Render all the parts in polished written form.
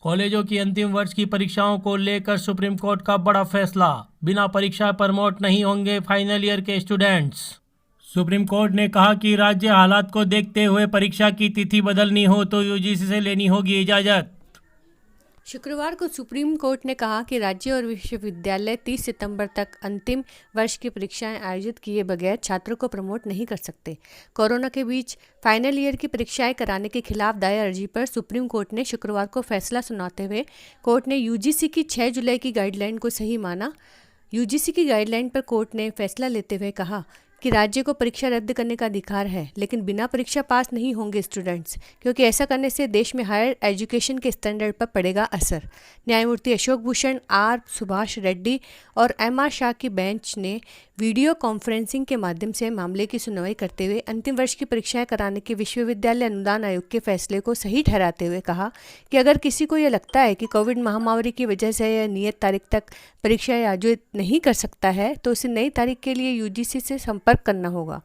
कॉलेजों की अंतिम वर्ष की परीक्षाओं को लेकर सुप्रीम कोर्ट का बड़ा फैसला, बिना परीक्षा प्रमोट नहीं होंगे फाइनल ईयर के स्टूडेंट्स। सुप्रीम कोर्ट ने कहा कि राज्य हालात को देखते हुए परीक्षा की तिथि बदलनी हो तो यूजीसी से लेनी होगी इजाजत। शुक्रवार को सुप्रीम कोर्ट ने कहा कि राज्य और विश्वविद्यालय 30 सितंबर तक अंतिम वर्ष की परीक्षाएं आयोजित किए बगैर छात्रों को प्रमोट नहीं कर सकते। कोरोना के बीच फाइनल ईयर की परीक्षाएं कराने के खिलाफ दायर अर्जी पर सुप्रीम कोर्ट ने शुक्रवार को फैसला सुनाते हुए कोर्ट ने यूजीसी की 6 जुलाई की गाइडलाइन को सही माना। यूजीसी की गाइडलाइन पर कोर्ट ने फैसला लेते हुए कहा कि राज्य को परीक्षा रद्द करने का अधिकार है, लेकिन बिना परीक्षा पास नहीं होंगे स्टूडेंट्स, क्योंकि ऐसा करने से देश में हायर एजुकेशन के स्टैंडर्ड पर पड़ेगा असर। न्यायमूर्ति अशोक भूषण, आर सुभाष रेड्डी और एम.आर. शाह की बेंच ने वीडियो कॉन्फ्रेंसिंग के माध्यम से मामले की सुनवाई करते हुए अंतिम वर्ष की परीक्षाएं कराने के विश्वविद्यालय अनुदान आयोग के फैसले को सही ठहराते हुए कहा कि अगर किसी को यह लगता है कि कोविड महामारी की वजह से यह नियत तारीख तक परीक्षाएं आयोजित नहीं कर सकता है तो उसे नई तारीख के लिए यूजीसी से संपर्क करना होगा।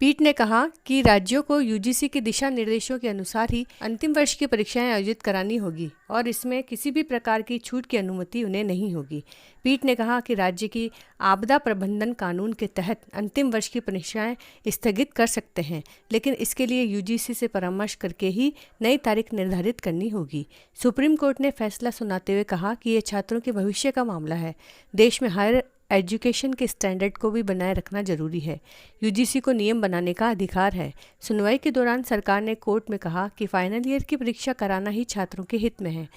पीठ ने कहा कि राज्यों को यूजीसी के दिशा निर्देशों के अनुसार ही अंतिम वर्ष की परीक्षाएं आयोजित करानी होगी और इसमें किसी भी प्रकार की छूट की अनुमति उन्हें नहीं होगी। पीठ ने कहा कि राज्य की आपदा प्रबंधन कानून के तहत अंतिम वर्ष की परीक्षाएं स्थगित कर सकते हैं, लेकिन इसके लिए यूजीसी से परामर्श करके ही नई तारीख निर्धारित करनी होगी। सुप्रीम कोर्ट ने फैसला सुनाते हुए कहा कि यह छात्रों के भविष्य का मामला है। देश में हायर एजुकेशन के स्टैंडर्ड को भी बनाए रखना जरूरी है। यूजीसी को नियम बनाने का अधिकार है। सुनवाई के दौरान सरकार ने कोर्ट में कहा कि फाइनल ईयर की परीक्षा कराना ही छात्रों के हित में है।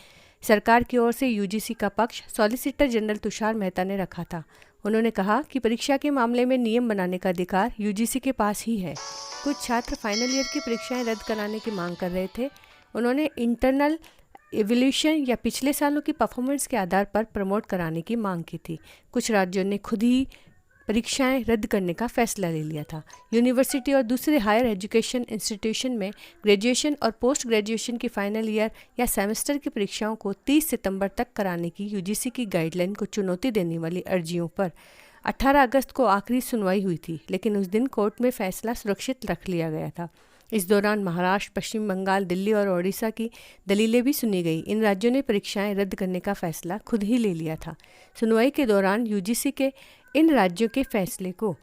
सरकार की ओर से यूजीसी का पक्ष सॉलिसिटर जनरल तुषार मेहता ने रखा था। उन्होंने कहा कि परीक्षा के मामले में नियम बनाने का अधिकार यूजीसी के पास ही है। कुछ छात्र फाइनल ईयर की परीक्षाएं रद्द कराने की मांग कर रहे थे। उन्होंने इंटरनल एवोल्यूशन या पिछले सालों की परफॉर्मेंस के आधार पर प्रमोट कराने की मांग की थी। कुछ राज्यों ने खुद ही परीक्षाएं रद्द करने का फैसला ले लिया था। यूनिवर्सिटी और दूसरे हायर एजुकेशन इंस्टीट्यूशन में ग्रेजुएशन और पोस्ट ग्रेजुएशन की फाइनल ईयर या सेमेस्टर की परीक्षाओं को 30 सितंबर तक कराने की यूजीसी की गाइडलाइन को चुनौती देने वाली अर्जियों पर 18 अगस्त को आखिरी सुनवाई हुई थी, लेकिन उस दिन कोर्ट में फैसला सुरक्षित रख लिया गया था। इस दौरान महाराष्ट्र, पश्चिम बंगाल, दिल्ली और ओडिशा की दलीलें भी सुनी गई। इन राज्यों ने परीक्षाएं रद्द करने का फैसला खुद ही ले लिया था। सुनवाई के दौरान यूजीसी के इन राज्यों के फैसले को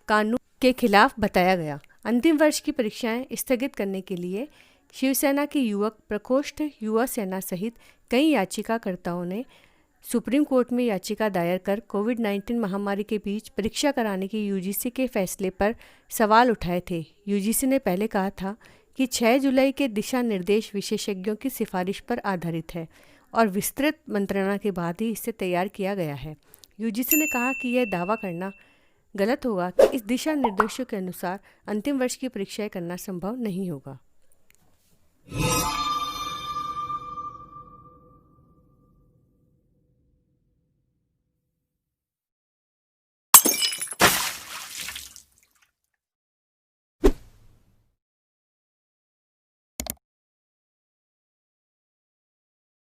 कानून के खिलाफ बताया गया। अंतिम वर्ष की परीक्षाएं स्थगित करने के लिए शिवसेना के युवक प्रकोष्ठ, युवा सेना सहित कई याचिकाकर्ताओं ने सुप्रीम कोर्ट में याचिका दायर कर कोविड-19 महामारी के बीच परीक्षा कराने की यूजीसी के फैसले पर सवाल उठाए थे। यूजीसी ने पहले कहा था कि 6 जुलाई के दिशा निर्देश विशेषज्ञों की सिफारिश पर आधारित है और विस्तृत मंत्रणा के बाद ही इसे तैयार किया गया है। यूजीसी ने कहा कि यह दावा करना गलत होगा कि इस दिशा निर्देशों के अनुसार अंतिम वर्ष की परीक्षाएं करना संभव नहीं होगा।